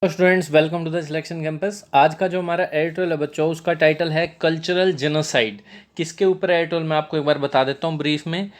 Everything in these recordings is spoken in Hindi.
Students, welcome to the selection campus. आज का जो हमारा एडिटोरियल है बच्चों, उसका टाइटल है कल्चरल जेनोसाइड। किसके ऊपर एडिटोरियल मैं आपको एक बार बता देता हूँ ब्रीफ में।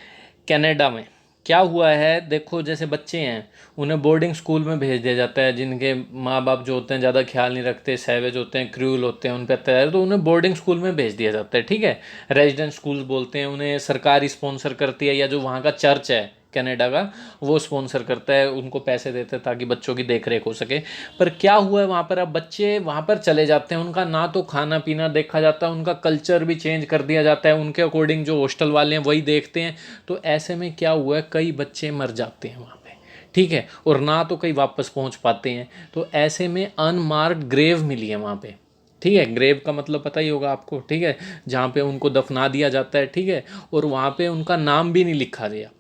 कनाडा में क्या हुआ है, देखो जैसे बच्चे हैं उन्हें बोर्डिंग स्कूल में भेज दिया जाता है, जिनके माँ बाप जो होते हैं ज़्यादा ख्याल नहीं रखते, सैवेज होते हैं, क्रूअल होते हैं, उन पर अत्याचार, तो उन्हें बोर्डिंग स्कूल में भेज दिया जाता है। ठीक है, रेजिडेंट स्कूल बोलते हैं उन्हें, सरकार स्पॉन्सर करती है या जो वहाँ का चर्च है कनाडा का वो स्पॉन्सर करता है, उनको पैसे देते हैं ताकि बच्चों की देख रेख हो सके। पर क्या हुआ है वहाँ पर, अब बच्चे वहाँ पर चले जाते हैं, उनका ना तो खाना पीना देखा जाता है, उनका कल्चर भी चेंज कर दिया जाता है, उनके अकॉर्डिंग जो हॉस्टल वाले हैं वही देखते हैं। तो ऐसे में क्या हुआ है, कई बच्चे मर जाते हैं वहाँ पे। ठीक है, और ना तो कहीं वापस पहुँच पाते हैं। तो ऐसे में अनमार्क्ड ग्रेव मिली है वहाँ पे। ठीक है, ग्रेव का मतलब पता ही होगा आपको। ठीक है, जहाँ पे उनको दफना दिया जाता है। ठीक है, और वहाँ पे उनका नाम भी नहीं लिखा गया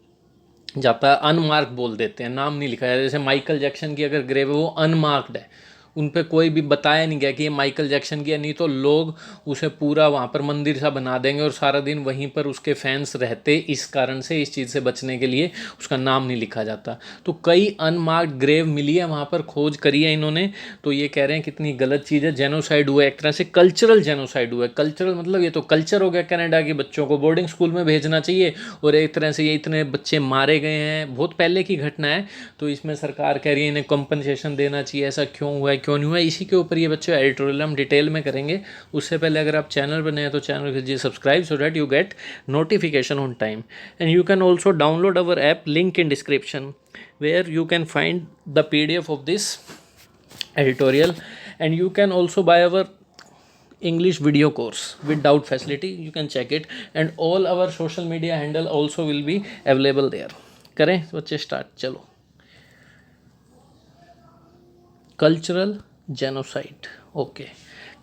जाता है, अनमार्क बोल देते हैं, नाम नहीं लिखा है। जैसे माइकल जैक्सन की अगर ग्रेव है वो अनमार्क्ड है, उन पे कोई भी बताया नहीं गया कि ये माइकल जैक्सन की है। नहीं तो लोग उसे पूरा वहाँ पर मंदिर सा बना देंगे और सारा दिन वहीं पर उसके फैंस रहते। इस कारण से, इस चीज़ से बचने के लिए उसका नाम नहीं लिखा जाता। तो कई अनमार्क्ड ग्रेव मिली है वहाँ पर, खोज करी है इन्होंने। तो ये कह रहे हैं कितनी गलत चीज़ है, जेनोसाइड हुआ है एक तरह से, कल्चरल जेनोसाइड हुआ है। कल्चरल मतलब ये तो कल्चर हो गया कनाडा के बच्चों को बोर्डिंग स्कूल में भेजना चाहिए, और एक तरह से ये इतने बच्चे मारे गए हैं, बहुत पहले की घटना है। तो इसमें सरकार कह रही है इन्हें कंपनसेशन देना चाहिए, ऐसा क्यों हुआ है क्यों नहीं हुआ है, इसी के ऊपर ये बच्चों एडिटोरियल हम डिटेल में करेंगे। उससे पहले अगर आप चैनल पर नए हैं तो चैनल कीजिए subscribe, so that you get notification on time. And you can also download our app, link in description, where you can find the PDF of this editorial, and you can also buy our English video course with doubt facility. You can check it, and all our social media handle also will be available there. करें बच्चे स्टार्ट, चलो। Cultural genocide, okay.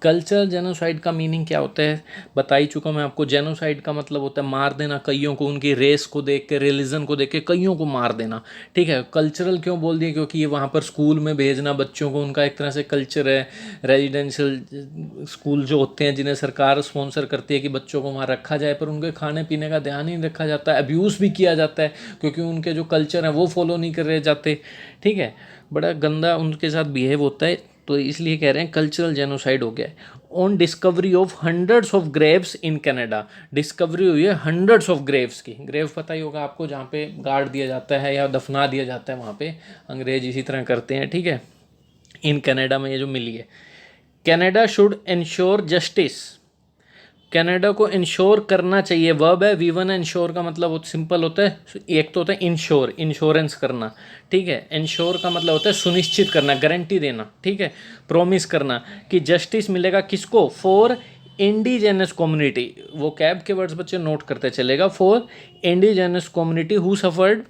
Cultural genocide का मीनिंग क्या होता है बता ही चुका मैं आपको। जेनोसाइड का मतलब होता है मार देना कईयों को, उनकी रेस को देख के, रिलीजन को देख के कईयों को मार देना। ठीक है, कल्चरल क्यों बोल दिया, क्योंकि ये वहाँ पर स्कूल में भेजना बच्चों को, उनका एक तरह से कल्चर है। रेजिडेंशियल स्कूल जो होते हैं जिन्हें सरकार स्पॉन्सर करती है कि बच्चों को वहाँ रखा जाए, पर उनके खाने पीने का ध्यान ही नहीं रखा जाता है, अब्यूज़ भी किया जाता है, क्योंकि उनके जो कल्चर हैं वो फॉलो नहीं कर रहे जाते। ठीक है, बड़ा गंदा उनके साथ बिहेव होता है। तो इसलिए कह रहे हैं कल्चरल जेनोसाइड हो गया है। On discovery of hundreds of Graves in Canada, discovery हुई है हंड्रेड्स ऑफ ग्रेव्स की। ग्रेव पता ही होगा आपको, जहाँ पे गाड़ दिया जाता है या दफना दिया जाता है, वहाँ पे अंग्रेज इसी तरह करते हैं। ठीक है, इन कनाडा में ये जो मिली है। Canada should ensure justice, Canada को इंश्योर करना चाहिए, वर्ब है V1 है। इंश्योर का मतलब बहुत सिंपल होता है, एक तो होता है इंश्योर, इंश्योरेंस करना। ठीक है, इंश्योर का मतलब होता है सुनिश्चित करना, गारंटी देना। ठीक है, प्रॉमिस करना कि जस्टिस मिलेगा किसको, फॉर इंडिजेनस कम्युनिटी। वो कैब के वर्ड्स बच्चे नोट करते चलेगा, for indigenous community who suffered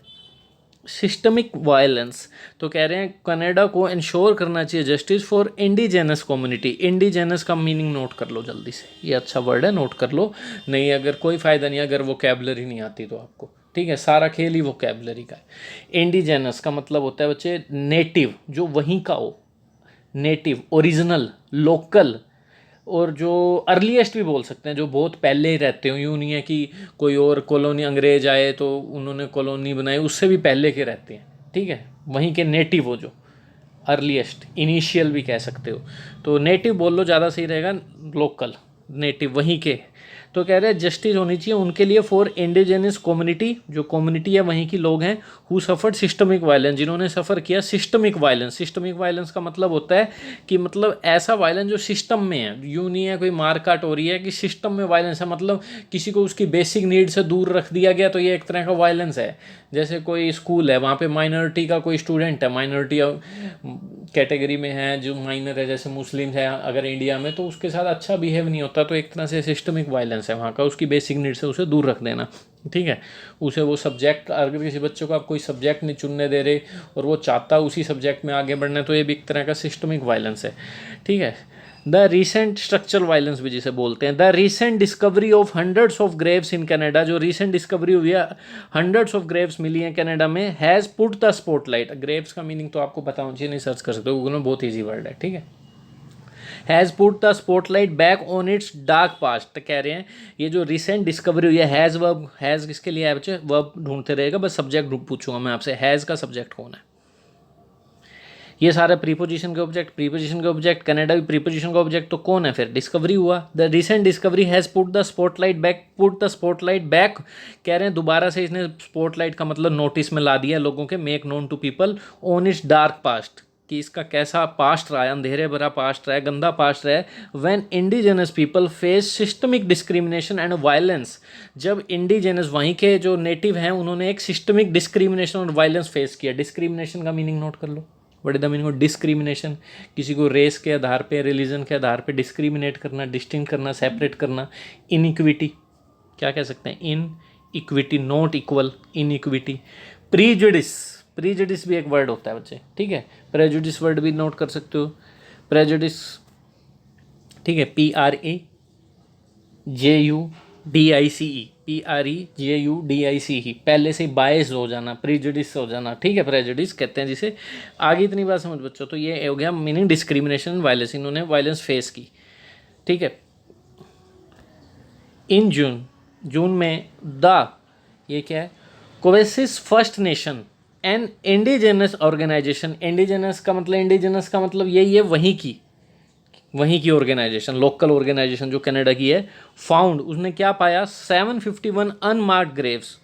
systemic violence. तो कह रहे हैं कनाडा को इंश्योर करना चाहिए justice for indigenous community. Indigenous का मीनिंग नोट कर लो जल्दी से, ये अच्छा वर्ड है, नोट कर लो। नहीं अगर कोई फ़ायदा नहीं, अगर वोकैबुलरी नहीं आती तो आपको। ठीक है, सारा खेल ही वोकैबुलरी का है। इंडिजेनस का मतलब होता है बच्चे नेटिव, जो वहीं का हो, नेटिव, ओरिजिनल, लोकल। और जो अर्लीस्ट भी बोल सकते हैं, जो बहुत पहले ही रहते हो। यूँ नहीं है कि कोई और कॉलोनी अंग्रेज आए तो उन्होंने कॉलोनी बनाई, उससे भी पहले के रहते हैं। ठीक है, वहीं के नेटिव हो, जो अर्लीस्ट, इनिशियल भी कह सकते हो। तो नेटिव बोल लो, ज़्यादा सही रहेगा, लोकल, नेटिव वहीं के। तो कह रहे हैं जस्टिस होनी चाहिए उनके लिए फॉर इंडिजिनस कम्युनिटी, जो कम्युनिटी है वहीं की लोग हैं, हु सफर्ड सिस्टमिक वायलेंस, जिन्होंने सफ़र किया सिस्टमिक वायलेंस। सिस्टमिक वायलेंस का मतलब होता है कि मतलब ऐसा वायलेंस जो सिस्टम में है, यूँ नहीं है कोई मार काट हो रही है, कि सिस्टम में वायलेंस है, मतलब किसी को उसकी बेसिक नीड से दूर रख दिया गया, तो ये एक तरह का वायलेंस है। जैसे कोई स्कूल है, वहाँ पे माइनॉरिटी का कोई स्टूडेंट है, माइनॉरिटी कैटेगरी में है, जो माइनर है, जैसे मुस्लिम है अगर इंडिया में, तो उसके साथ अच्छा बिहेव नहीं होता, तो एक तरह से सिस्टमिक वायलेंस है वहाँ का, उसकी बेसिक नीड से उसे दूर रख देना। ठीक है, उसे वो सब्जेक्ट, अगर किसी बच्चों को आप कोई सब्जेक्ट नहीं चुनने दे रहे और वो चाहता उसी सब्जेक्ट में आगे बढ़ना, तो ये भी एक तरह का सिस्टमिक वायलेंस है। ठीक है, द रिसेंट स्ट्रक्चरल वायलेंस भी जिसे बोलते हैं। The recent discovery of hundreds of Graves in Canada, जो रिसेंट डिस्कवरी हुई है, हंड्रेड्स ऑफ ग्रेव्स मिली हैं कनाडा में, has put the spotlight. Graves का मीनिंग तो आपको पता होना चाहिए, नहीं सर्च कर सकते हो गूगल में, बहुत ईजी वर्ड है। ठीक है, has put the spotlight back on its dark past. कह रहे हैं ये जो रिसेंट डिस्कवरी हुई है, हैज़ वर्ब, हैज़ किसके लिए है बच्चे, वर्ब ढूंढते रहेगा, बस सब्जेक्ट पूछूंगा मैं आपसे, हैज़ का सब्जेक्ट कौन है। ये सारे प्रीपोजिशन के ऑब्जेक्ट, प्रीपोजिशन के ऑब्जेक्ट, कनाडा भी प्रीपोजिशन का ऑब्जेक्ट, तो कौन है फिर? डिस्कवरी हुआ। The recent discovery has put the spotlight back, put the spotlight back, कह रहे हैं दोबारा से इसने स्पॉटलाइट का मतलब नोटिस में ला दिया लोगों के, make known to people on its dark past, कि इसका कैसा पास्ट रहा है, अंधेरे भरा पास्ट रहा है, गंदा पास्ट रहा है। When indigenous people face systemic discrimination and violence, जब इंडिजिनस वहीं के जो नेटिव हैं उन्होंने एक सिस्टमिक डिस्क्रिमिनेशन और वायलेंस फेस किया। डिस्क्रिमिनेशन का मीनिंग नोट कर लो, what is the meaning of discrimination? किसी को रेस के आधार पे, रिलीजन के आधार पे डिस्क्रिमिनेट करना, डिस्टिंक्ट करना, सेपरेट करना। इनइक्विटी, क्या कह सकते हैं? In equity, not equal, iniquity. Prejudice, prejudice भी एक वर्ड होता है बच्चे, ठीक है, प्रेजुडिस वर्ड भी नोट कर सकते हो, प्रेजुडिस, ठीक है, PREJUDICE, PREJUDICE, पहले से बायस हो जाना, प्रीजुडिस हो जाना, ठीक है, प्रेजुडिस कहते हैं जिसे। आगे इतनी बात समझ बच्चों, तो ये हो गया मीनिंग डिस्क्रिमिनेशन, वायलेंस, इन्होंने वायलेंस फेस की, ठीक है। इन जून, जून में द, ये क्या है? Cowessess first nation an indigenous organisation, indigenous का मतलब यही है, वहीं की ऑर्गेनाइजेशन, लोकल ऑर्गेनाइजेशन जो कनाडा की है। फाउंड, उसने क्या पाया? 751 अनमार्क्ड ग्रेव्स,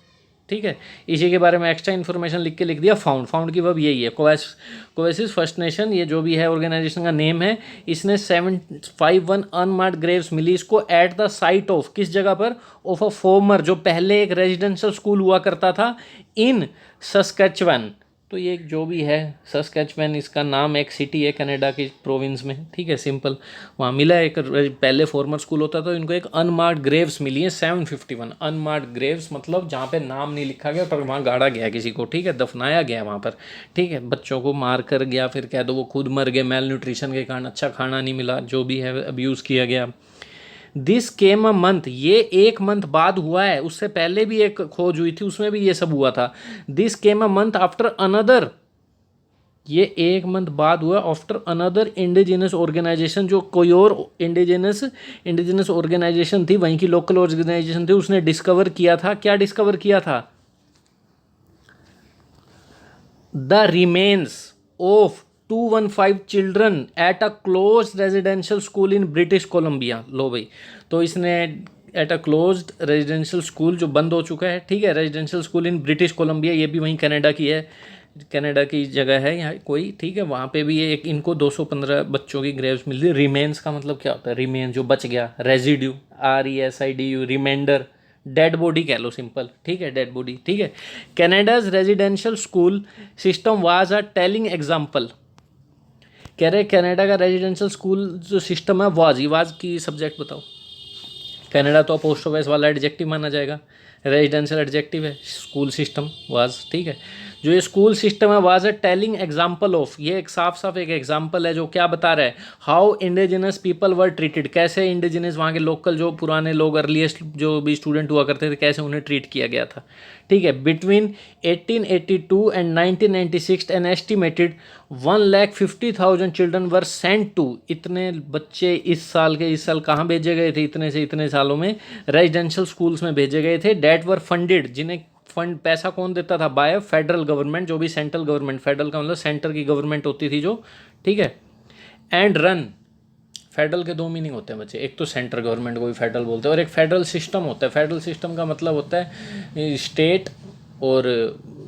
ठीक है। इसी के बारे में एक्स्ट्रा इन्फॉर्मेशन लिख दिया। फाउंड की वर्ब यही है, कोवेसिस फर्स्ट नेशन, ये जो भी है ऑर्गेनाइजेशन का नेम है। इसने 751 अनमार्क्ड ग्रेव्स मिली इसको एट द साइट ऑफ, किस जगह पर? ऑफ अ फॉर्मर, जो पहले एक रेजिडेंशियल स्कूल हुआ करता था इन सस्केचुअन। तो ये जो भी है सस्केचुअन, इसका नाम एक सिटी है कनाडा की प्रोविंस में, ठीक है, सिंपल। वहाँ मिला एक पहले फॉर्मर स्कूल होता था, इनको एक अनमार्क्ड ग्रेव्स मिली है 751। अनमार्क्ड ग्रेव्स मतलब जहाँ पे नाम नहीं लिखा गया पर वहाँ गाड़ा गया किसी को, ठीक है, दफनाया गया वहाँ पर, ठीक है। बच्चों को मार कर गया, फिर कह दो वो खुद मर गए मेल न्यूट्रिशन के कारण, अच्छा खाना नहीं मिला, जो भी है अब्यूज़ किया गया। दिस केम अ मंथ, ये एक मंथ बाद हुआ है, उससे पहले भी एक खोज हुई थी उसमें भी ये सब हुआ था। This came a month after another, ये एक मंथ बाद हुआ आफ्टर अनदर इंडिजिनस ऑर्गेनाइजेशन, जो कोई और इंडिजिनस ऑर्गेनाइजेशन थी, वहीं की लोकल ऑर्गेनाइजेशन थी, उसने डिस्कवर किया था। क्या डिस्कवर किया था? The remains of 215 children at a closed residential school in British Columbia. लो भाई, तो इसने at a closed residential school जो बंद हो चुका है, ठीक है, residential school in British Columbia, ये भी वहीं कनाडा की है, कनाडा की जगह है यहाँ कोई, ठीक है, वहाँ पे भी एक इनको 215 बच्चों की ग्रेव्स मिली। रिमेन्स का मतलब क्या होता है? रिमेन जो बच गया, residue, RESIDU, reminder, dead body कह लो सिंपल, ठीक है, डेड बॉडी, ठीक है। Canada's residential school system was a telling example, कह रहे कनाडा का रेजिडेंशियल स्कूल जो सिस्टम है, वाज की सब्जेक्ट बताओ। कनाडा तो अपोस्ट्रोफस वाला एडजेक्टिव माना जाएगा, रेजिडेंशियल एडजेक्टिव है, स्कूल सिस्टम वाज, ठीक है। जो ये स्कूल सिस्टम है was a telling example of, ये एक साफ एक एग्जाम्पल है जो क्या बता रहा है? How indigenous people were treated, कैसे इंडिजिनस वहाँ के लोकल जो पुराने लोग, अर्लीस्ट जो भी स्टूडेंट हुआ करते थे, कैसे उन्हें ट्रीट किया गया था, ठीक है। Between 1882 and 1996 an estimated 1,50,000 children were sent to, इतने बच्चे इस साल कहाँ भेजे गए थे? इतने से इतने सालों में रेजिडेंशियल स्कूल्स में भेजे गए थे। डेट वर फंडेड, जिन्हें फंड पैसा कौन देता था? बाय फेडरल गवर्नमेंट, जो भी सेंट्रल गवर्नमेंट, फेडरल का मतलब सेंटर की गवर्नमेंट होती थी जो, ठीक है। एंड रन, फेडरल के दो मीनिंग होते हैं बच्चे, एक तो सेंट्रल गवर्नमेंट को भी फेडरल बोलते हैं, और एक फेडरल सिस्टम होता है। फेडरल सिस्टम का मतलब होता है स्टेट और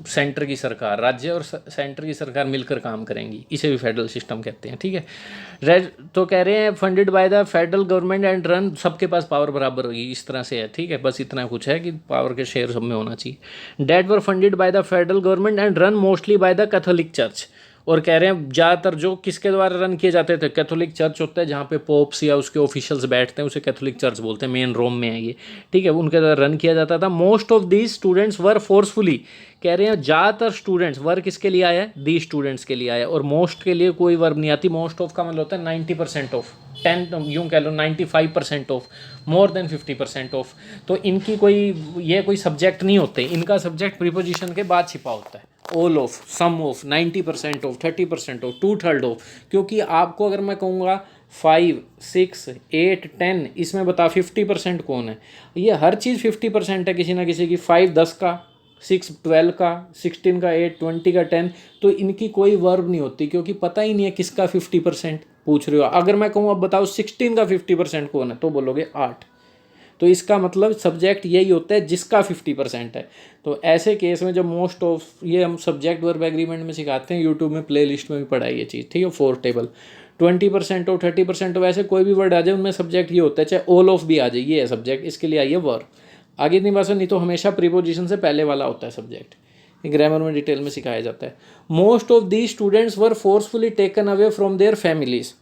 सेंटर की सरकार, राज्य और सेंटर की सरकार मिलकर काम करेंगी, इसे भी फेडरल सिस्टम कहते हैं, ठीक है। तो कह रहे हैं funded by the federal government and run, सबके पास पावर बराबर होगी, इस तरह से है, ठीक है, बस इतना कुछ है कि पावर के शेयर सब में होना चाहिए। That were funded by the federal government and run mostly by the Catholic church, और कह रहे हैं ज़्यादातर जो किसके द्वारा रन किए जाते थे? कैथोलिक चर्च होता है, जहाँ पे पोप्स या उसके ऑफिशियल्स बैठते हैं, उसे कैथोलिक चर्च बोलते हैं, मेन रोम में है ये, ठीक है, उनके द्वारा रन किया जाता था। Most of these students were forcefully, कह रहे हैं ज़्यादातर स्टूडेंट्स, वर किसके लिए आया है? दी स्टूडेंट्स के लिए आया, और मोस्ट के लिए कोई वर्ब नहीं आती। मोस्ट ऑफ का मतलब होता है 90% ऑफ, 10 यूँ कह लो 95% ऑफ, मोर देन 50% ऑफ। तो इनकी कोई सब्जेक्ट नहीं होते, इनका सब्जेक्ट प्रीपोजिशन के बाद छिपा होता है। All of, some of, 90% of, 30% of, 2/3 of, क्योंकि आपको अगर मैं कहूँगा 5, 6, 8, 10, इसमें बता 50% कौन है? ये हर चीज़ 50% है किसी ना किसी की। 5 10 का, 6 12 का, 16 का 8, 20 का 10, तो इनकी कोई वर्ब नहीं होती क्योंकि पता ही नहीं है किसका 50% पूछ रहे हो। अगर मैं कहूँ अब बताओ 16 का 50% कौन है, तो बोलोगे 8। तो इसका मतलब सब्जेक्ट यही होता है जिसका 50% है। तो ऐसे केस में जब मोस्ट ऑफ, ये हम सब्जेक्ट वर्ब एग्रीमेंट में सिखाते हैं, यूट्यूब में प्ले लिस्ट में भी पढ़ाई ये चीज़, ठीक है। 4 टेबल 20% हो 30% हो, वैसे कोई भी वर्ड आ जाए उनमें सब्जेक्ट ये होता है, चाहे ऑल ऑफ भी आ जाए, ये है सब्जेक्ट, इसके लिए आइए वर्ब। आगे नहीं बस, नहीं तो हमेशा प्रीपोजिशन से पहले वाला होता है सब्जेक्ट। ग्रामर में डिटेल में सिखाया जाता है। Most of the students were forcefully taken away from their families.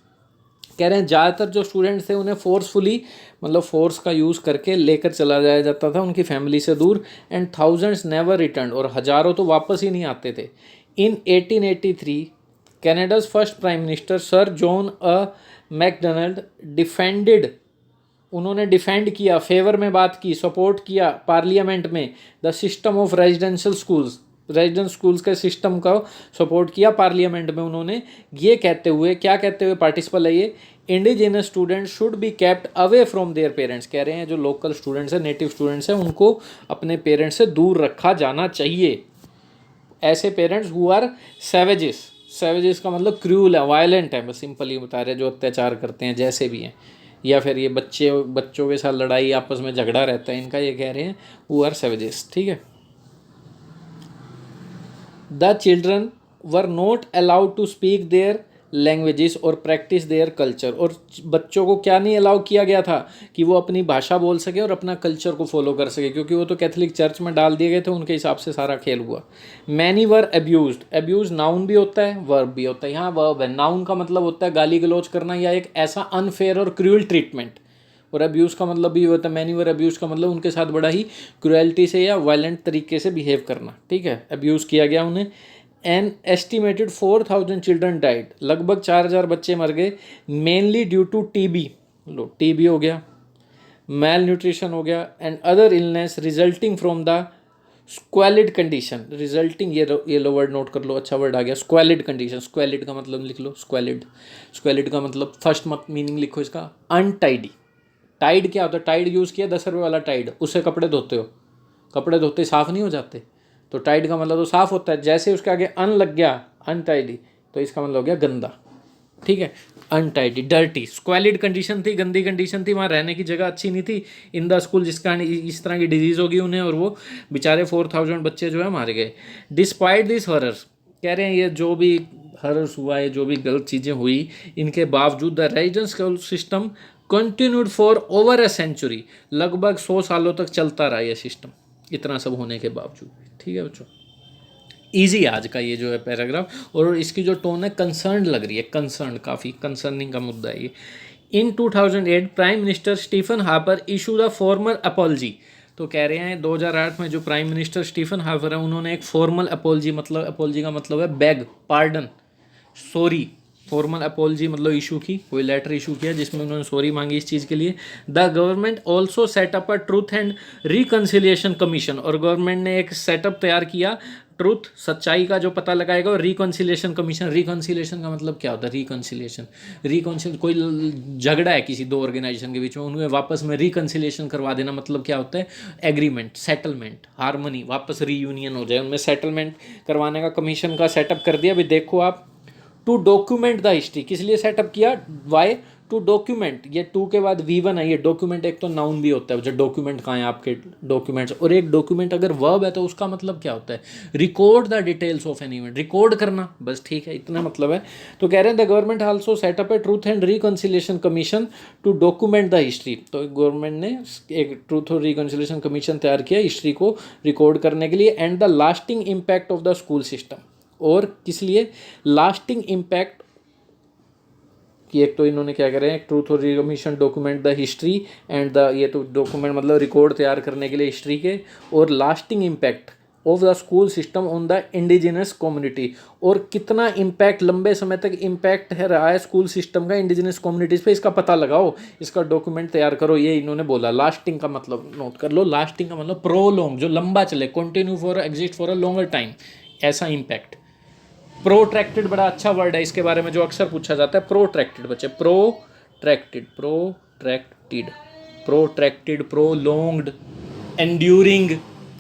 कह रहे हैं ज़्यादातर जो स्टूडेंट्स थे उन्हें फोर्सफुली, मतलब फोर्स का यूज़ करके लेकर चला जाया जाता था उनकी फैमिली से दूर। एंड थाउजेंड्स नेवर रिटर्न, और हज़ारों तो वापस ही नहीं आते थे। In 1883 Canada's first prime minister sir John Macdonald defended, उन्होंने डिफेंड किया, फेवर में बात की, सपोर्ट किया पार्लियामेंट में the system of residential schools, residence schools के सिस्टम का सपोर्ट किया पार्लियामेंट में उन्होंने, ये कहते हुए, क्या कहते हुए, पार्टिसिपल है ये, indigenous students should be kept away from their parents. कह रहे हैं जो लोकल स्टूडेंट्स हैं, नेटिव स्टूडेंट्स हैं, उनको अपने पेरेंट्स से दूर रखा जाना चाहिए। ऐसे parents who are savages, savages का मतलब क्रूअल है, वायलेंट है, बस सिंपली बता रहे हैं, जो अत्याचार करते हैं जैसे भी हैं, या फिर ये बच्चों के साथ लड़ाई, आपस में झगड़ा रहता है इनका, ये कह रहे हैं हु आर सैवेजेस, ठीक है। The children were not allowed to speak their languages और प्रैक्टिस देयर कल्चर, और बच्चों को क्या नहीं अलाउ किया गया था कि वो अपनी भाषा बोल सके और अपना कल्चर को फॉलो कर सके, क्योंकि वो तो कैथोलिक चर्च में डाल दिए गए थे, उनके हिसाब से सारा खेल हुआ। मैनी वर अब्यूज्ड, अब्यूज नाउन भी होता है, वर्ब भी होता है। यहाँ वर्ब है, नाउन का मतलब होता है गाली गलौज करना या एक ऐसा अनफेयर और क्रूअल ट्रीटमेंट, और अब्यूज़ का मतलब भी होता है, मैनी वर अब्यूज़ का मतलब उनके साथ बड़ा ही क्रुएल्टी से या वायलेंट तरीके से बिहेव करना, ठीक है, अब्यूज़ किया गया उन्हें। एन एस्टिमेटेड 4000 चिल्ड्रन डाइड, लगभग 4000 बच्चे मर गए, मेनली ड्यू टू टीबी, लो टीबी हो गया, मैल न्यूट्रिशन हो गया, and other illness resulting from the squalid condition, resulting, ये लो वर्ड नोट कर लो, अच्छा वर्ड आ गया, स्क्वालिड कंडीशन। स्क्वालिड का मतलब लिख लो, स्क्वालिड, स्क्वालिड का मतलब फर्स्ट मीनिंग लिखो इसका, अनटाइडी। टाइड क्या होता है, टाइड यूज़ किया 10 रुपये वाला टाइड, उससे कपड़े धोते हो, कपड़े धोते साफ़ नहीं हो जाते, तो टाइड का मतलब तो साफ़ होता है, जैसे उसके आगे अन लग गया, अनटाइडी, तो इसका मतलब हो गया गंदा, ठीक है, अनटाइडी, डर्टी। स्क्वालिड कंडीशन थी, गंदी कंडीशन थी, वहाँ रहने की जगह अच्छी नहीं थी इन द स्कूल, जिसका इस तरह की डिजीज़ होगी उन्हें, और वो बेचारे 4000 बच्चे जो है मारे गए। डिस्पाइट दिस हॉरर्स, कह रहे हैं ये जो भी हॉरर्स हुआ है, जो भी गलत चीज़ें हुई, इनके बावजूद the residence school system continued for over a century, लगभग 100 सालों तक चलता रहा ये सिस्टम, इतना सब होने के बावजूद, ठीक है बच्चों। ईजी आज का ये जो है पैराग्राफ, और इसकी जो टोन है कंसर्न लग रही है, कंसर्न, काफ़ी कंसर्निंग का मुद्दा है ये। In 2008 prime minister Stephen Harper issue the formal apology, तो कह रहे हैं 2008 में जो प्राइम मिनिस्टर स्टीफन हार्पर है उन्होंने एक फॉर्मल अपॉलजी, मतलब अपॉलजी का मतलब है bag, pardon, sorry, formal apology मतलब इशू की, कोई लेटर इशू किया जिसमें उन्होंने सॉरी मांगी इस चीज़ के लिए। The government also setup a truth and reconciliation commission, और गवर्नमेंट ने एक सेटअप तैयार किया, ट्रूथ, सच्चाई का जो पता लगाएगा, और रिकन्सिलिएशन कमीशन। रिकन्सिलिएशन का मतलब क्या होता है, रिकन्सिलिएशन कोई झगड़ा है किसी दो ऑर्गेनाइजेशन के बीच में, उन्हें वापस में रिकन्सिलिएशन करवा देना, मतलब क्या होता है, एग्रीमेंट, सेटलमेंट, हारमोनी, वापस रीयूनियन हो जाए, उनमें सेटलमेंट करवाने का कमीशन का सेटअप कर दिया। अभी देखो आप, टू डॉक्यूमेंट द हिस्ट्री, किस लिए सेटअप किया, वाई, टू डॉक्यूमेंट, ये टू के बाद V1 है, ये डॉक्यूमेंट एक तो नाउन भी होता है, जो डॉक्यूमेंट कहाँ है आपके डॉक्यूमेंट्स, और एक डॉक्यूमेंट अगर वर्ब है तो उसका मतलब क्या होता है, record the details of an event, record करना, बस ठीक है, इतना मतलब है। तो कह रहे हैं the government also set up a truth and reconciliation commission to document the history, तो गवर्नमेंट ने एक ट्रूथ और रिकन्सिलिएशन कमीशन तैयार किया हिस्ट्री को रिकॉर्ड करने के लिए। And the lasting impact of the school system, और किस लिए, लास्टिंग इम्पैक्ट कि एक तो इन्होंने क्या करें, एक ट्रूथ और रिकमीशन document the history and the, ये तो डॉक्यूमेंट मतलब रिकॉर्ड तैयार करने के लिए हिस्ट्री के, और lasting impact of the school system on the indigenous community, और कितना इम्पैक्ट, लंबे समय तक इम्पैक्ट है रहा है स्कूल सिस्टम का इंडिजिनस कम्युनिटीज़ पे, इसका पता लगाओ, इसका डॉक्यूमेंट तैयार करो, ये इन्होंने बोला। लास्टिंग का मतलब नोट कर लो, लास्टिंग का मतलब प्रोलॉन्ग, जो लंबा चले, continue for, exist for a longer time, ऐसा इम्पैक्ट। प्रोट्रैक्टेड बड़ा अच्छा वर्ड है, इसके बारे में जो अक्सर पूछा जाता है, प्रोट्रैक्टेड बच्चे, protracted, protracted, protracted, prolonged, enduring,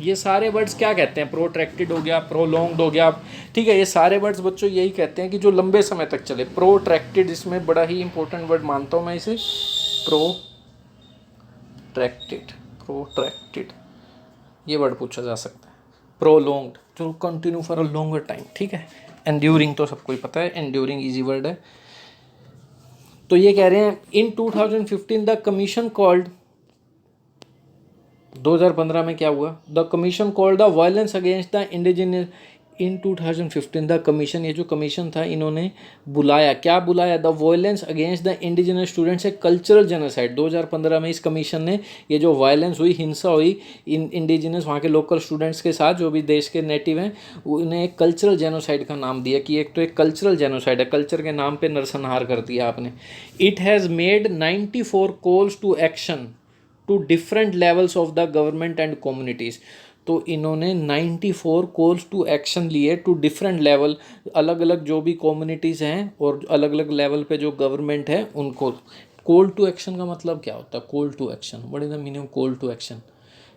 ये सारे वर्ड्स क्या कहते हैं, प्रोट्रैक्टेड हो गया, प्रोलॉन्ग्ड हो गया, ठीक है, ये सारे वर्ड्स बच्चों यही कहते हैं कि जो लंबे समय तक चले। प्रोट्रैक्टेड इसमें बड़ा ही इंपॉर्टेंट वर्ड मानता हूँ मैं इसे, प्रोट्रैक्टेड, प्रोट्रैक्टेड ये वर्ड पूछा जा सकता है। प्रोलॉन्ग्ड जो continue for a longer time, ठीक है। एंड्यूरिंग तो सबको ही पता है, एंड्यूरिंग इजी वर्ड है। तो ये कह रहे हैं इन 2015 द कमीशन कॉल्ड, 2015 में क्या हुआ, the commission called the violence against the indigenous in 2015 the commission, ये जो कमीशन था इन्होंने बुलाया, क्या बुलाया, the violence against the indigenous students a cultural genocide. 2015 में इस कमीशन ने ये जो वायलेंस हुई, हिंसा हुई इंडिजिनस वहाँ के लोकल स्टूडेंट्स के साथ जो भी देश के नेटिव हैं, उन्हें एक कल्चरल जेनोसाइड का नाम दिया कि एक तो एक कल्चरल जेनोसाइड है, कल्चर के नाम पर नरसंहार कर दिया आपने। It has made 94 calls to action to different levels of the government and communities. तो इन्होंने 94 कॉल्स टू एक्शन लिए टू डिफरेंट लेवल, अलग अलग जो भी कम्युनिटीज़ हैं और अलग अलग लेवल पे जो गवर्नमेंट है उनको। कॉल टू एक्शन का मतलब क्या होता है, call to action, what is the meaning of call to action,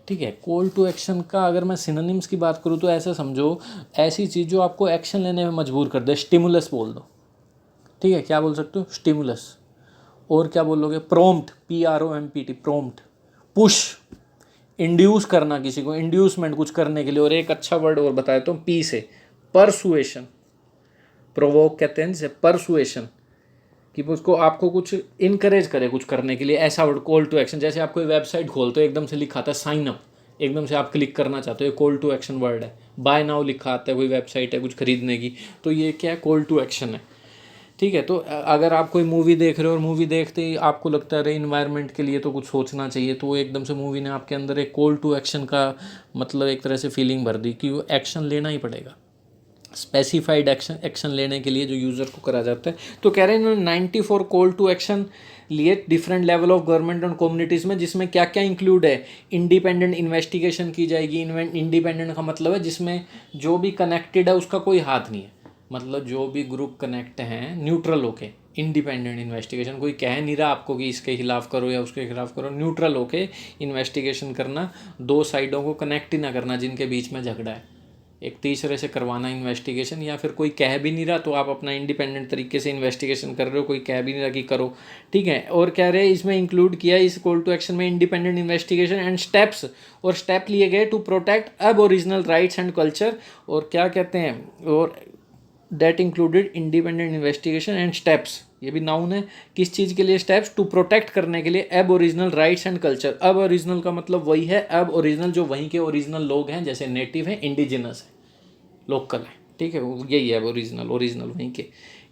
ठीक है। कॉल टू एक्शन का अगर मैं सिनोनिम्स की बात करूँ तो ऐसा समझो, ऐसी चीज़ जो आपको एक्शन लेने में मजबूर कर दे। स्टिमुलस बोल दो, ठीक है, क्या बोल सकते हो, स्टिमुलस। और क्या बोलोगे, prompt, PROMPT, prompt. Push, induce करना किसी को, इंड्यूसमेंट कुछ करने के लिए। और एक अच्छा वर्ड और बताया तो P से, परसुएशन, प्रोवोक कहते हैं जिसे, परसुएशन, कि उसको आपको कुछ इनकरेज करे कुछ करने के लिए, ऐसा वर्ड कॉल टू एक्शन। जैसे आप कोई वेबसाइट खोलते हो, एकदम से लिखा आता है साइन अप, एकदम से आप क्लिक करना चाहते हो, ये कॉल टू एक्शन वर्ड है। बाय नाउ लिखा आता है, कोई वेबसाइट है कुछ खरीदने की, तो ये क्या है, कॉल टू एक्शन है, ठीक है। तो अगर आप कोई मूवी देख रहे हो और मूवी देखते ही आपको लगता है अरे इन्वायरमेंट के लिए तो कुछ सोचना चाहिए, तो एकदम से मूवी ने आपके अंदर एक कॉल टू एक्शन का मतलब एक तरह से फीलिंग भर दी कि वो एक्शन लेना ही पड़ेगा, स्पेसिफाइड एक्शन लेने के लिए जो यूज़र को करा जाता है। तो कह रहे हैं इन्होंने 94 कॉल टू एक्शन लिए different level of government and communities में, जिसमें क्या क्या इंक्लूड है, इंडिपेंडेंट इन्वेस्टिगेशन की जाएगी। इंडिपेंडेंट का मतलब है जिसमें जो भी कनेक्टेड है उसका कोई हाथ नहीं है, मतलब जो भी ग्रुप कनेक्ट हैं न्यूट्रल होके, इंडिपेंडेंट इन्वेस्टिगेशन, कोई कह नहीं रहा आपको कि इसके खिलाफ करो या उसके खिलाफ करो, न्यूट्रल होके इन्वेस्टिगेशन करना, दो साइडों को कनेक्ट ही ना करना जिनके बीच में झगड़ा है, एक तीसरे से करवाना इन्वेस्टिगेशन। या फिर कोई कह भी नहीं रहा तो आप अपना इंडिपेंडेंट तरीके से इन्वेस्टिगेशन कर रहे हो, कोई कह भी नहीं रहा कि करो, ठीक है। और कह रहे हैं इसमें इंक्लूड किया इस कॉल टू एक्शन में इंडिपेंडेंट इन्वेस्टिगेशन एंड स्टेप्स, और स्टेप लिए गए टू प्रोटेक्ट अब ओरिजिनल राइट्स एंड कल्चर। और क्या कहते हैं, और that included independent investigation and steps, ये भी नाउन है, किस चीज़ के लिए, स्टेप्स टू प्रोटेक्ट करने के लिए अब ओरिजिनल राइट्स एंड कल्चर। अब ओरिजिनल का मतलब वही है, अब ओरिजिनल जो वहीं के ओरिजिनल लोग हैं, जैसे नेटिव हैं, इंडिजिनस है, लोकल है, ठीक है, यही है ओरिजिनल, ओरिजिनल वहीं के।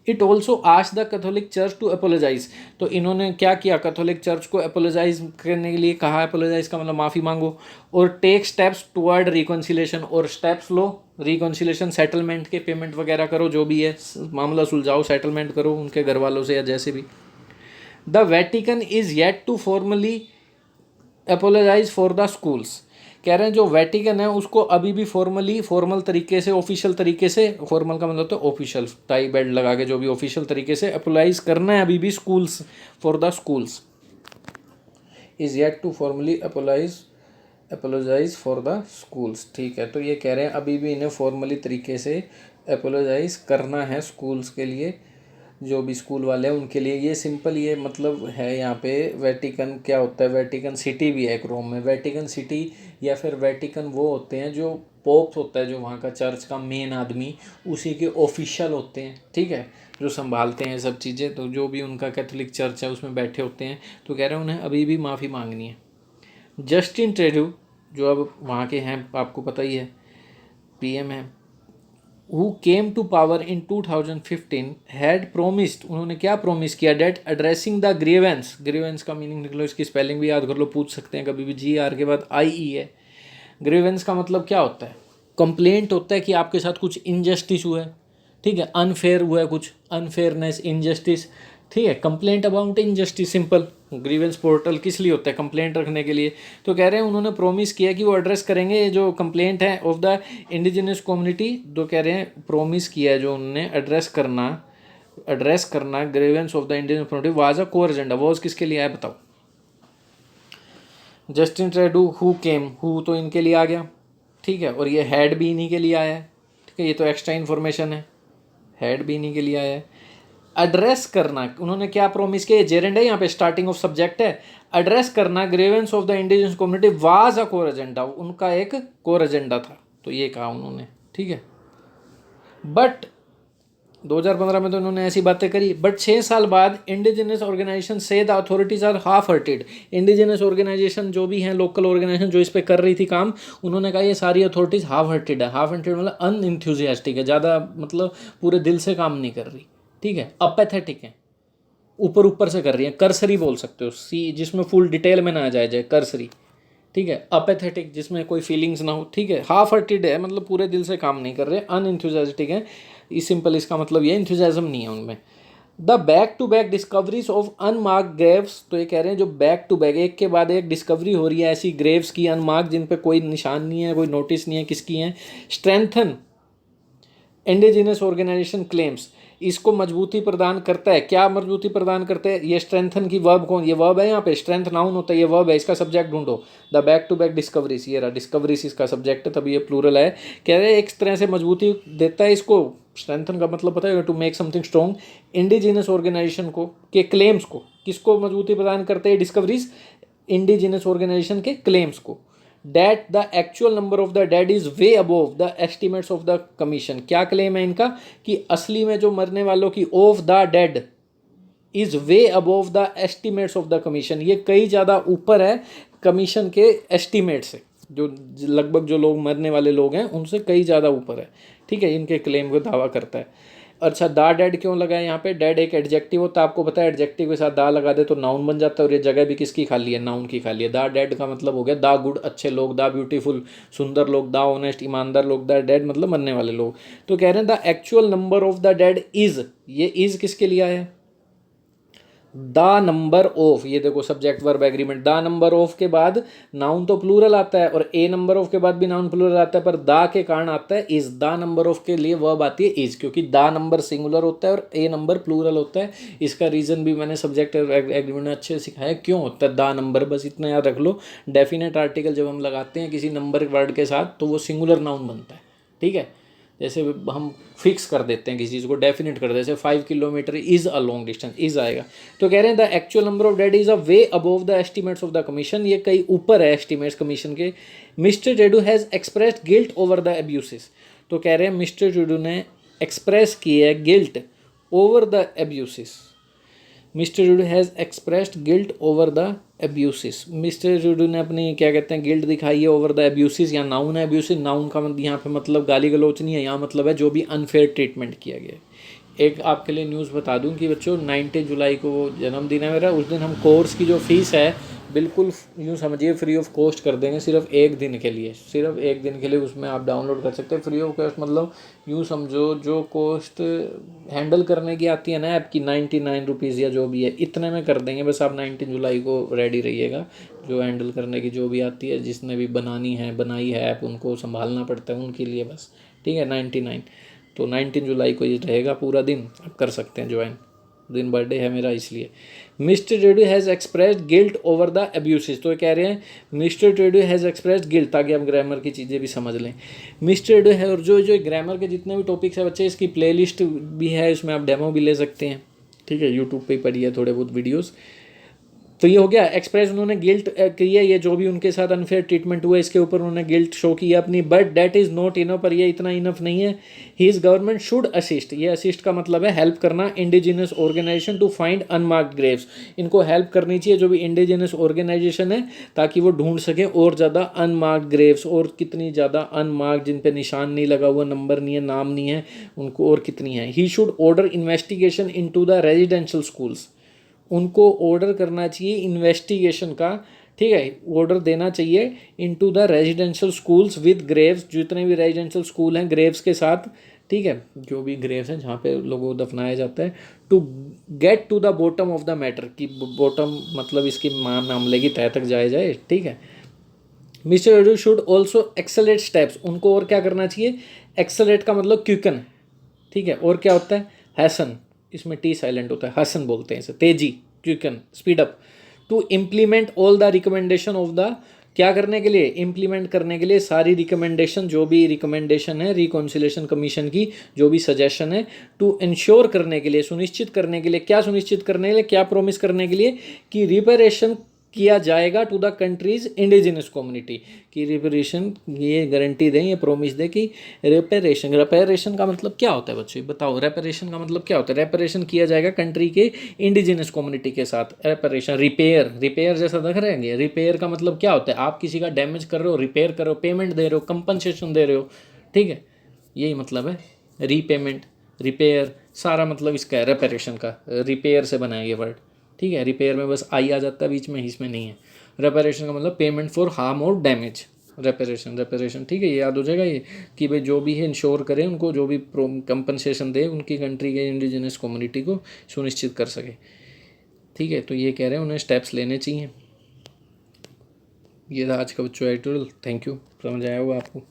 It also ask the Catholic church to apologise. तो इन्होंने क्या किया, कैथोलिक चर्च को अपोलोजाइज करने के लिए कहा, अपोलोजाइज का मतलब माफ़ी मांगो, और टेक स्टेप्स टुवर्ड रिकॉन्सिलेशन, और स्टेप्स लो रिकॉन्सिलेशन, सेटलमेंट के, पेमेंट वगैरह करो, जो भी है मामला सुलझाओ, सेटलमेंट करो उनके घर वालों से या जैसे भी। The Vatican is yet to formally apologise for the schools. कह रहे हैं जो वेटिकन है उसको अभी भी फॉर्मल तरीके से, ऑफिशियल तरीके से, फॉर्मल का मतलब तो ऑफिशियल, टाई बेल्ट लगा के जो भी ऑफिशियल तरीके से अपोलाइज करना है अभी भी schools, for the schools is yet to formally apologise for the schools, ठीक है। तो ये कह रहे हैं अभी भी इन्हें फॉर्मली तरीके से अपोलोजाइज करना है स्कूल्स के लिए, जो भी स्कूल वाले हैं उनके लिए। ये सिंपल ये मतलब है यहाँ पे। वेटिकन क्या होता है, वेटिकन सिटी भी है एक रोम में, वेटिकन सिटी या फिर वेटिकन वो होते हैं जो पोप होता है, जो वहाँ का चर्च का मेन आदमी, उसी के ऑफिशियल होते हैं, ठीक है, जो संभालते हैं सब चीज़ें। तो जो भी उनका कैथोलिक चर्च है उसमें बैठे होते हैं। तो कह रहे हैं उन्हें अभी भी माफ़ी मांगनी है। जस्टिन ट्रूडो जो अब वहाँ के हैं, आपको पता ही है, PM है, who came to power in 2015 had promised, उन्होंने क्या प्रॉमिस किया, that addressing the grievances, grievances का मीनिंग निकलो, इसकी स्पेलिंग भी याद कर लो, पूछ सकते हैं कभी भी, GR के बाद IE है। ग्रीवेंस का मतलब क्या होता है, कंप्लेंट होता है कि आपके साथ कुछ इनजस्टिस हुआ है, ठीक है, अनफेयर हुआ है, कुछ अनफेयरनेस, इनजस्टिस, ठीक है, complaint about injustice, simple. Grievance portal किस लिए होता है, कंप्लेंट रखने के लिए। तो कह रहे हैं उन्होंने प्रॉमिस किया कि वो एड्रेस करेंगे ये जो कंप्लेंट है ऑफ द इंडिजिनस कम्युनिटी। तो कह रहे हैं प्रॉमिस किया है जो उन्होंने एड्रेस करना grievance of the indigenous community was a core agenda. Was किसके लिए आया बताओ। Justin Trudeau who came, who तो इनके लिए आ गया, ठीक है, और ये हेड भी इन्हीं के लिए आया है, ठीक है, ये तो एक्स्ट्रा इन्फॉर्मेशन है, हेड भी इन्हीं के लिए आया है। एड्रेस करना, उन्होंने क्या प्रॉमिस किया, जेरेंडा यहाँ पे स्टार्टिंग ऑफ सब्जेक्ट है, एड्रेस करना grievance of the indigenous community was a core agenda, उनका एक कोर एजेंडा था, तो ये कहा उन्होंने, ठीक है। बट 2015 में तो उन्होंने ऐसी बातें करी, बट 6 साल बाद इंडिजिनस ऑर्गेनाइजेशन से the authorities are half hearted, indigenous organisation जो भी हैं, लोकल ऑर्गेनाइजेशन जो इस पे कर रही थी काम, उन्होंने कहा ये सारी अथॉरिटीज हाफ हर्टेड है, हाफ हर्टेड मतलब अनइंथ्यूजियास्टिक है, ज़्यादा मतलब पूरे दिल से काम नहीं कर रही, ठीक है, अपैथेटिक है, ऊपर ऊपर से कर रही है, करसरी बोल सकते हो, सी जिसमें फुल डिटेल में ना आ जाए करसरी, ठीक है, अपैथेटिक जिसमें कोई फीलिंग्स ना हो, ठीक है, हाफ हार्टेड है मतलब पूरे दिल से काम नहीं कर रहे, अनइंथुजियास्टिक है, इस सिंपल इसका मतलब ये इंथुजियाज्म नहीं है उनमें। The back to back discoveries of unmark graves, तो ये कह रहे हैं जो बैक टू बैक एक के बाद एक डिस्कवरी हो रही है ऐसी ग्रेव्स की अनमार्क, जिन पे कोई निशान नहीं है, कोई नोटिस नहीं है किसकी है, स्ट्रेंथन इंडिजिनस ऑर्गेनाइजेशन क्लेम्स, इसको मजबूती प्रदान करता है, क्या मजबूती प्रदान करते हैं, ये स्ट्रेंथन की वर्ब कौन, ये वर्ब है यहाँ पे, स्ट्रेंथ नाउन होता है, ये वर्ब है, इसका सब्जेक्ट ढूंढो, the back to back discoveries, ये रहा डिस्कवरीज इसका सब्जेक्ट है, तभी ये प्लूरल है, कह रहे हैं एक तरह से मजबूती देता है इसको, स्ट्रेंथन का मतलब पता है to make something strong, indigenous organisation को के क्लेम्स को, किसको मजबूती प्रदान करते हैं डिस्कवरीज, इंडिजिनस ऑर्गेनाइजेशन के क्लेम्स को, that the actual number of the dead is way above the estimates of the commission, क्या क्लेम है इनका कि असली में जो मरने वालों की of the dead is way above the estimates of the commission, ये कई ज़्यादा ऊपर है कमीशन के एस्टिमेट से, जो लगभग जो लोग मरने वाले लोग हैं उनसे कई ज़्यादा ऊपर है, ठीक है, इनके क्लेम को दावा करता है। अच्छा, दा डेड क्यों लगा है यहाँ पे, डेड एक एडजेक्टिव होता है, आपको पता है एडजेक्टिव के साथ दा लगा दे तो नाउन बन जाता है, और ये जगह भी किसकी खाली है, नाउन की खाली है। दा डेड का मतलब हो गया दा गुड अच्छे लोग, दा ब्यूटीफुल सुंदर लोग, दा ऑनेस्ट ईमानदार लोग, दा डेड मतलब मरने वाले लोग। तो कह रहे हैं the actual number of the dead is, ये इज किसके लिए आया है, द नंबर ऑफ, ये देखो subject verb agreement, the number of के बाद नाउन तो प्लूरल आता है, और ए नंबर ऑफ के बाद भी नाउन प्लूरल आता है, पर द के कारण आता है इज, द नंबर ऑफ के लिए वर्ब आती है इज, क्योंकि द नंबर सिंगुलर होता है और ए नंबर प्लूरल होता है। इसका रीजन भी मैंने सब्जेक्ट एग्रीमेंट में अच्छे से सिखाया क्यों होता है द नंबर, बस इतना याद रख लो। डेफिनेट आर्टिकल जब हम लगाते हैं किसी नंबर वर्ड के साथ तो वो सिंगुलर नाउन बनता है, ठीक है, जैसे हम फिक्स कर देते हैं किसी चीज़ को, डेफिनेट कर देते हैं, जैसे 5 kilometre is a long distance, is आएगा। तो कह रहे हैं the actual number of dead is a way above the estimates of the commission, ये कई ऊपर है एस्टिमेट्स कमीशन के। Mister टेडू has expressed guilt over the abuses, तो कह रहे हैं मिस्टर टेडू ने एक्सप्रेस की है guilt over the abuses, mister टेडू has expressed guilt over the abuses, mister Tedu ने अपनी क्या कहते हैं गिल्ट दिखाई है ओवर द एब्यूसिस, यहाँ नाउन है एब्यूसिस, नाउन का मतलब यहाँ पे मतलब गाली गलौच नहीं है, यहाँ मतलब है जो भी अनफेयर ट्रीटमेंट किया गया है। एक आपके लिए न्यूज़ बता दूं कि बच्चों 19 जुलाई को वो जन्मदिन है मेरा, उस दिन हम कोर्स की जो फ़ीस है बिल्कुल यूँ समझिए फ्री ऑफ कॉस्ट कर देंगे, सिर्फ एक दिन के लिए, सिर्फ एक दिन के लिए उसमें आप डाउनलोड कर सकते हैं फ्री ऑफ कॉस्ट, मतलब यूँ समझो जो कॉस्ट हैंडल करने की आती है ना ऐप की 99 रुपीज़ या जो भी है, इतने में कर देंगे, बस आप 19 जुलाई को रेडी रहिएगा। जो हैंडल करने की जो भी आती है, जिसने भी बनानी है बनाई है ऐप, उनको संभालना पड़ता है उनके लिए बस, ठीक है 99। तो 19 जुलाई को ये रहेगा पूरा दिन, आप कर सकते हैं ज्वाइन, दिन बर्थडे है मेरा इसलिए। Mister टेडू has expressed guilt over the abuses, तो कह रहे हैं मिस्टर टेडू हैज़ एक्सप्रेस्ड गिल्ट, ताकि हम ग्रामर की चीज़ें भी समझ लें। मिस्टर टेडू है, और जो जो ग्रामर के जितने भी टॉपिक्स है बच्चे, इसकी प्लेलिस्ट भी है, इसमें आप डेमो भी ले सकते हैं, ठीक है, यूट्यूब पे पड़ी है थोड़े बहुत वीडियोज़। तो ये हो गया एक्सप्रेस, उन्होंने गिल्ट की है, ये जो भी उनके साथ अनफेयर ट्रीटमेंट हुआ इसके ऊपर उन्होंने गिल्ट शो किया अपनी, but that is not enough, पर ये इतना इनफ नहीं है। हीज गवर्नमेंट शुड असिस्ट, ये असिस्ट का मतलब है हेल्प करना, indigenous organisation to find unmarked Graves, इनको हेल्प करनी चाहिए जो भी इंडिजिनस ऑर्गेनाइजेशन है, ताकि वो ढूंढ सकें और ज़्यादा अनमार्क्ड ग्रेव्स, और कितनी ज़्यादा अनमार्क्ड जिन पे निशान नहीं लगा हुआ, नंबर नहीं है, नाम नहीं है, उनको और कितनी है। He should order investigation into the residential schools, उनको ऑर्डर करना चाहिए इन्वेस्टिगेशन का, ठीक है, ऑर्डर देना चाहिए into the residential schools with Graves, जितने भी रेजिडेंशियल स्कूल हैं ग्रेव्स के साथ, ठीक है, जो भी ग्रेव्स हैं जहाँ पे लोगों को दफनाया जाता है, to get to the bottom of the matter, की बॉटम मतलब इसकी मामले की तह तक जाया जाए, ठीक है। मिस्टर टेडू शुड ऑल्सो एक्सेलरेट स्टेप्स, उनको और क्या करना चाहिए, एक्सेलरेट का मतलब क्विकन, ठीक है, और क्या होता है हैसन, इसमें टी साइलेंट होता है, हसन बोलते हैं इसे, तेजी, quicken, speed up, to implement all the recommendation of the, क्या करने के लिए, इम्प्लीमेंट करने के लिए सारी रिकमेंडेशन, जो भी रिकमेंडेशन है रिकॉन्सिलेशन कमीशन की, जो भी सजेशन है, टू इंश्योर करने के लिए, सुनिश्चित करने के लिए, क्या सुनिश्चित करने के लिए, क्या प्रोमिस करने के लिए कि रिपेरेशन किया जाएगा to the countries indigenous community, कि रिपेरेशन, ये गारंटी दें, ये प्रोमिस दें कि रेपरेशन का मतलब क्या होता है बच्चों, बताओ रेपरेशन का मतलब क्या होता है। रेपरेशन किया जाएगा कंट्री के इंडिजिनस कम्युनिटी के साथ। रेपरेशन, रिपेयर जैसा देख रहे हैं, रिपेयर का मतलब क्या होता है, आप किसी का डैमेज कर रहे हो, रिपेयर कर रहे हो, पेमेंट दे रहे हो, कंपनसेशन दे रहे हो, ठीक है, यही मतलब है रीपेमेंट, रिपेयर, सारा मतलब इसका है रेपरेशन का, रिपेयर से बना है ये वर्ड, ठीक है। रिपेयर में बस आई आ जाता है बीच में, इसमें नहीं है। रेपरेशन का मतलब पेमेंट फॉर हार्म और डैमेज, रेपरेशन, ठीक है, ये याद हो जाएगा ये, कि भाई जो भी है इंश्योर करें उनको, जो भी कंपनसेशन दे उनकी कंट्री के इंडिजिनस कम्युनिटी को सुनिश्चित कर सके, ठीक है। तो ये कह रहे हैं उन्हें स्टेप्स लेने चाहिए। ये था आज का बच्चों एडिटोरियल। थैंक यू, समझ आया होगा आपको।